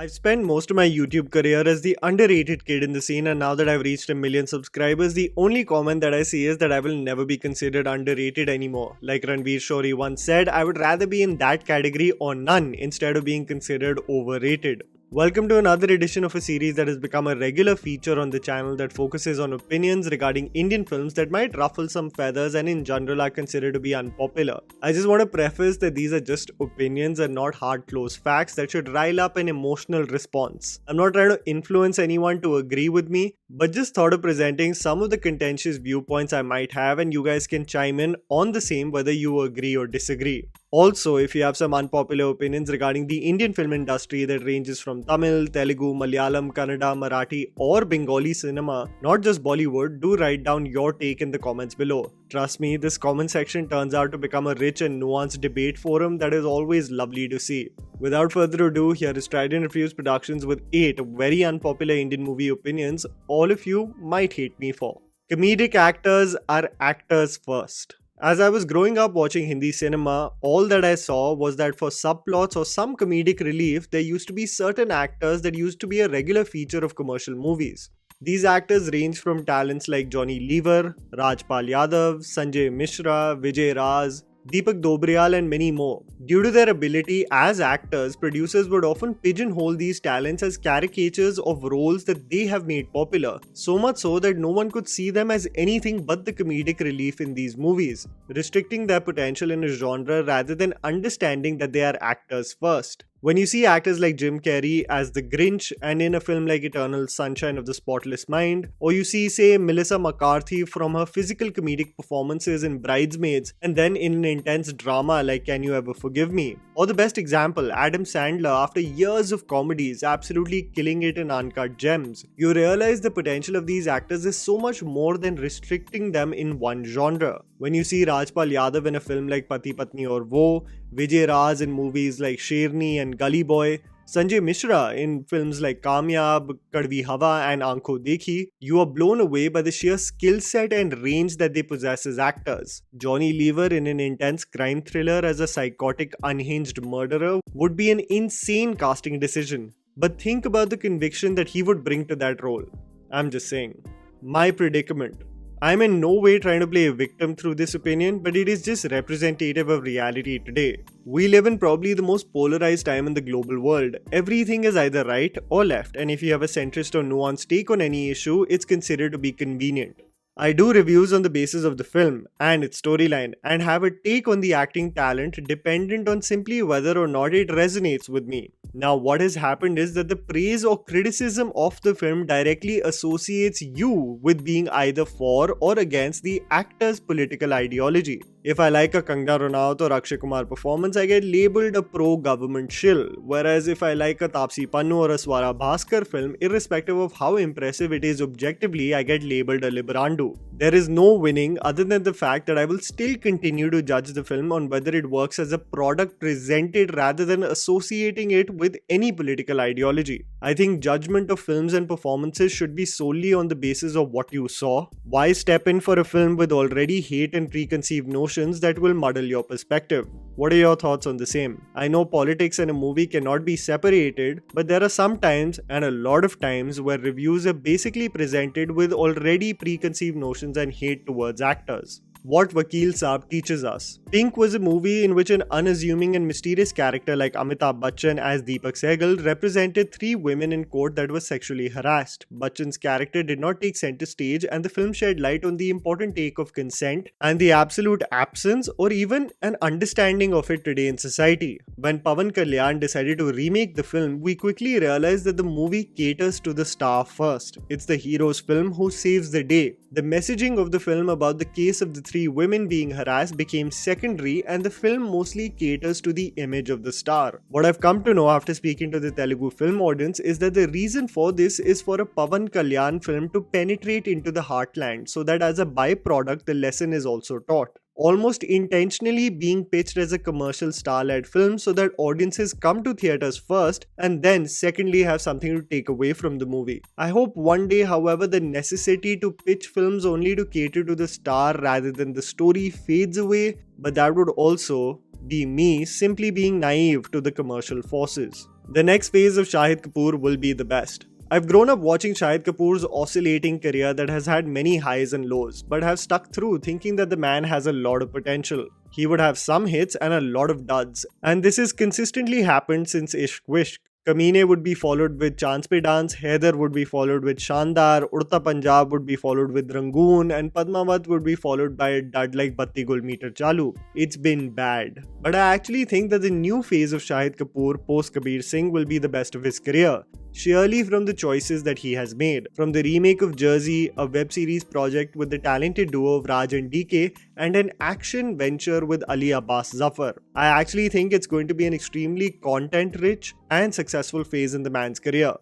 I've spent most of my YouTube career as the underrated kid in the scene, and now that I've reached 1 million subscribers, the only comment that I see is that I will never be considered underrated anymore. Like Ranveer Shori once said, I would rather be in that category or none instead of being considered overrated. Welcome to another edition of a series that has become a regular feature on the channel that focuses on opinions regarding Indian films that might ruffle some feathers and in general are considered to be unpopular. I just want to preface that these are just opinions and not hard closed facts that should rile up an emotional response. I'm not trying to influence anyone to agree with me, but just thought of presenting some of the contentious viewpoints I might have, and you guys can chime in on the same whether you agree or disagree. Also, if you have some unpopular opinions regarding the Indian film industry that ranges from Tamil, Telugu, Malayalam, Kannada, Marathi or Bengali cinema, not just Bollywood, do write down your take in the comments below. Trust me, this comment section turns out to become a rich and nuanced debate forum that is always lovely to see. Without further ado, here is Tried&Refused Productions with 8 very unpopular Indian movie opinions all of you might hate me for. Comedic actors are actors first. As I was growing up watching Hindi cinema, all that I saw was that for subplots or some comedic relief, there used to be certain actors that used to be a regular feature of commercial movies. These actors range from talents like Johnny Lever, Rajpal Yadav, Sanjay Mishra, Vijay Raz, Deepak Dobriyal and many more. Due to their ability as actors, producers would often pigeonhole these talents as caricatures of roles that they have made popular, so much so that no one could see them as anything but the comedic relief in these movies, restricting their potential in a genre rather than understanding that they are actors first. When you see actors like Jim Carrey as the Grinch and in a film like Eternal Sunshine of the Spotless Mind, or you see, say, Melissa McCarthy from her physical comedic performances in Bridesmaids and then in an intense drama like Can You Ever Forgive Me? Or the best example, Adam Sandler after years of comedies absolutely killing it in Uncut Gems, you realize the potential of these actors is so much more than restricting them in one genre. When you see Rajpal Yadav in a film like Pati Patni Aur Wo, Vijay Raz in movies like Sherni and Gully Boy, Sanjay Mishra in films like Kamyab, Kadvi Hawa and Aankho Dekhi, you are blown away by the sheer skill set and range that they possess as actors. Johnny Lever in an intense crime thriller as a psychotic, unhinged murderer would be an insane casting decision. But think about the conviction that he would bring to that role. I'm just saying. My predicament. I'm in no way trying to play a victim through this opinion, but it is just representative of reality today. We live in probably the most polarized time in the global world. Everything is either right or left, and if you have a centrist or nuanced take on any issue, it's considered to be convenient. I do reviews on the basis of the film and its storyline and have a take on the acting talent dependent on simply whether or not it resonates with me. Now, what has happened is that the praise or criticism of the film directly associates you with being either for or against the actor's political ideology. If I like a Kangana Ranaut or Akshay Kumar performance, I get labelled a pro-government shill. Whereas if I like a Taapsee Pannu or a Swara Bhaskar film, irrespective of how impressive it is objectively, I get labelled a liberandu. There is no winning other than the fact that I will still continue to judge the film on whether it works as a product presented rather than associating it with any political ideology. I think judgment of films and performances should be solely on the basis of what you saw. Why step in for a film with already hate and preconceived notions that will muddle your perspective? What are your thoughts on the same? I know politics and a movie cannot be separated, but there are some times and a lot of times where reviews are basically presented with already preconceived notions and hate towards actors. What Vakil Saab teaches us. Pink was a movie in which an unassuming and mysterious character like Amitabh Bachchan as Deepak Sehgal represented 3 women in court that were sexually harassed. Bachchan's character did not take center stage, and the film shed light on the important take of consent and the absolute absence or even an understanding of it today in society. When Pawan Kalyan decided to remake the film, we quickly realized that the movie caters to the star first. It's the hero's film who saves the day. The messaging of the film about the case of the 3 women being harassed became secondary, and the film mostly caters to the image of the star. What I've come to know after speaking to the Telugu film audience is that the reason for this is for a Pawan Kalyan film to penetrate into the heartland, so that as a byproduct the lesson is also taught. Almost intentionally being pitched as a commercial star-led film so that audiences come to theatres first and then secondly have something to take away from the movie. I hope one day, however, the necessity to pitch films only to cater to the star rather than the story fades away, but that would also be me simply being naive to the commercial forces. The next phase of Shahid Kapoor will be the best. I've grown up watching Shahid Kapoor's oscillating career that has had many highs and lows, but have stuck through thinking that the man has a lot of potential. He would have some hits and a lot of duds, and this has consistently happened since Ishq Wishq. Kamine would be followed with Chance Pe Dance, Haider would be followed with Shandar, Udta Punjab would be followed with Rangoon, and Padmavat would be followed by a dud like Batti Gul Meter Chalu. It's been bad. But I actually think that the new phase of Shahid Kapoor post Kabir Singh will be the best of his career. Surely from the choices that he has made. From the remake of Jersey, a web series project with the talented duo of Raj and DK, and an action venture with Ali Abbas Zafar. I actually think it's going to be an extremely content-rich and successful phase in the man's career.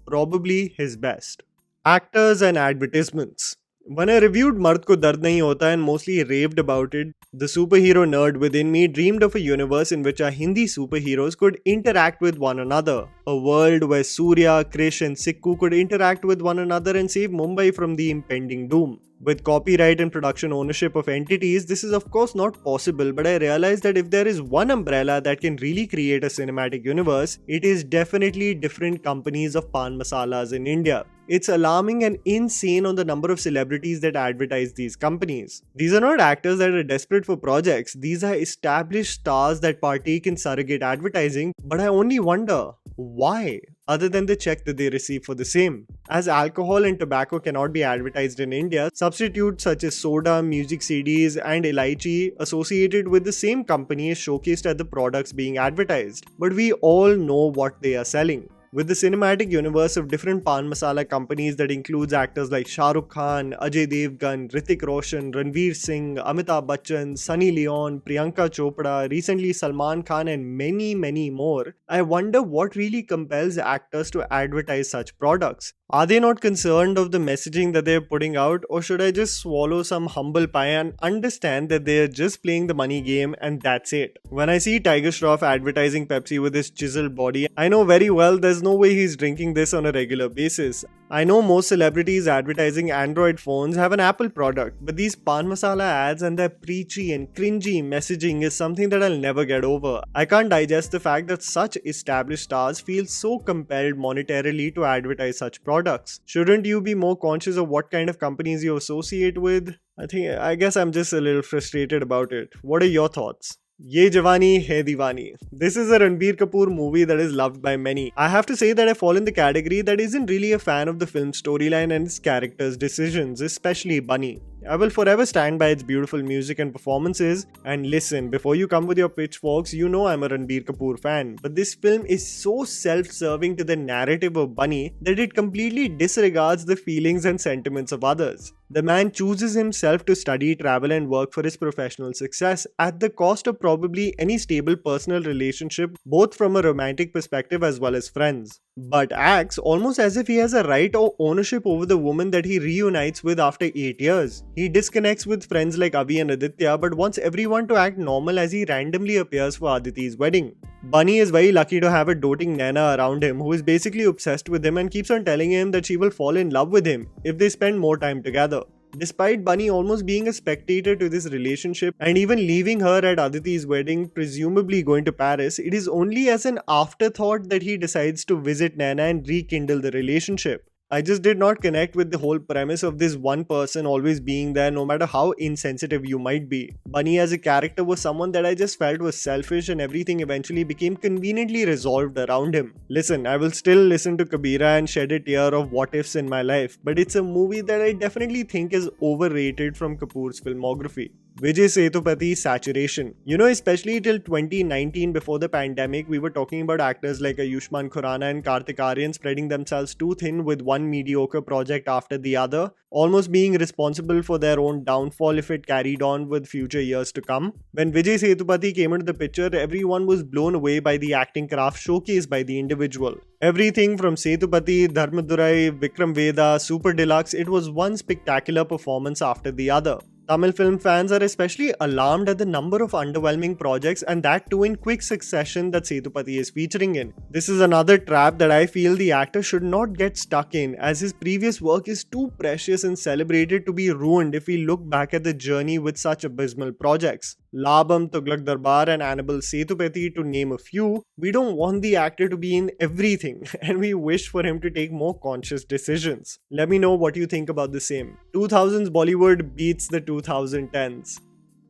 Probably his best. Actors and advertisements. When I reviewed Mard Ko Dard Nahi Hota and mostly raved about it, the superhero nerd within me dreamed of a universe in which our Hindi superheroes could interact with one another. A world where Surya, Krish and Sikku could interact with one another and save Mumbai from the impending doom. With copyright and production ownership of entities, this is of course not possible, but I realized that if there is one umbrella that can really create a cinematic universe, it is definitely different companies of pan masalas in India. It's alarming and insane on the number of celebrities that advertise these companies. These are not actors that are desperate for projects, these are established stars that partake in surrogate advertising, but I only wonder, why? Other than the check that they receive for the same. As alcohol and tobacco cannot be advertised in India, substitutes such as soda, music CDs and elaichi associated with the same company is showcased as the products being advertised. But we all know what they are selling. With the cinematic universe of different pan masala companies that includes actors like Shah Rukh Khan, Ajay Devgan, Hrithik Roshan, Ranveer Singh, Amitabh Bachchan, Sunny Leone, Priyanka Chopra, recently Salman Khan and many more, I wonder what really compels actors to advertise such products. Are they not concerned of the messaging that they are putting out, or should I just swallow some humble pie and understand that they are just playing the money game and that's it? When I see Tiger Shroff advertising Pepsi with his chiseled body, I know very well there's no way he's drinking this on a regular basis. I know most celebrities advertising Android phones have an Apple product, but these pan masala ads and their preachy and cringy messaging is something that I'll never get over. I can't digest the fact that such established stars feel so compelled monetarily to advertise such products. Shouldn't you be more conscious of what kind of companies you associate with? I guess I'm just a little frustrated about it. What are your thoughts? Ye Jawani, Hai Deewani. This is a Ranbir Kapoor movie that is loved by many. I have to say that I fall in the category that isn't really a fan of the film's storyline and its characters' decisions, especially Bunny. I will forever stand by its beautiful music and performances. And listen, before you come with your pitchforks, you know I'm a Ranbir Kapoor fan. But this film is so self-serving to the narrative of Bunny that it completely disregards the feelings and sentiments of others. The man chooses himself to study, travel and work for his professional success at the cost of probably any stable personal relationship, both from a romantic perspective as well as friends. But acts almost as if he has a right or ownership over the woman that he reunites with after 8 years. He disconnects with friends like Avi and Aditya but wants everyone to act normal as he randomly appears for Aditi's wedding. Bunny is very lucky to have a doting Naina around him who is basically obsessed with him and keeps on telling him that she will fall in love with him if they spend more time together. Despite Bunny almost being a spectator to this relationship and even leaving her at Aditi's wedding, presumably going to Paris, it is only as an afterthought that he decides to visit Naina and rekindle the relationship. I just did not connect with the whole premise of this one person always being there no matter how insensitive you might be. Bunny as a character was someone that I just felt was selfish and everything eventually became conveniently resolved around him. Listen, I will still listen to Kabira and shed a tear of what ifs in my life, but it's a movie that I definitely think is overrated from Kapoor's filmography. VIJAY Sethupathi saturation. You know, especially till 2019 before the pandemic, we were talking about actors like Ayushmann Khurrana and Kartik Aaryan spreading themselves too thin with one mediocre project after the other, almost being responsible for their own downfall if it carried on with future years to come. When VIJAY Sethupathi came into the picture, everyone was blown away by the acting craft showcased by the individual. Everything from Sethupathi, Dharmadurai, Vikram Veda, Super Deluxe, it was one spectacular performance after the other. Tamil film fans are especially alarmed at the number of underwhelming projects and that too in quick succession that Sethupathi is featuring in. This is another trap that I feel the actor should not get stuck in, as his previous work is too precious and celebrated to be ruined if we look back at the journey with such abysmal projects. Labam, Tughlaq Darbar, and Annabelle Sethupathi, to name a few. We don't want the actor to be in everything, and we wish for him to take more conscious decisions. Let me know what you think about the same. 2000s Bollywood beats the 2010s.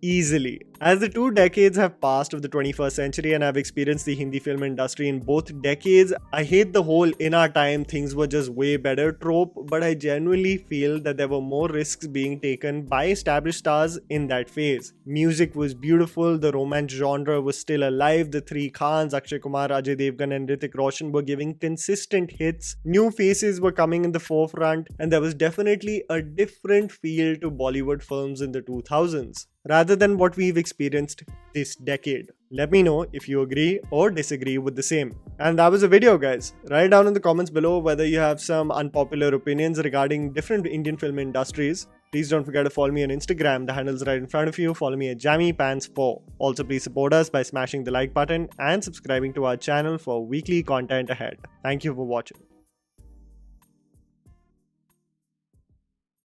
Easily. As the 2 decades have passed of the 21st century and I've experienced the Hindi film industry in both decades, I hate the whole "in our time things were just way better" trope, but I genuinely feel that there were more risks being taken by established stars in that phase. Music was beautiful, the romance genre was still alive, the three Khans, Akshay Kumar, Ajay Devgan and Hrithik Roshan were giving consistent hits, new faces were coming in the forefront, and there was definitely a different feel to Bollywood films in the 2000s, rather than what we've experienced this decade. Let me know if you agree or disagree with the same. And that was the video, guys. Write down in the comments below whether you have some unpopular opinions regarding different Indian film industries. Please don't forget to follow me on Instagram. The handle's right in front of you. Follow me at JammyPants4. Also, please support us by smashing the like button and subscribing to our channel for weekly content ahead. Thank you for watching.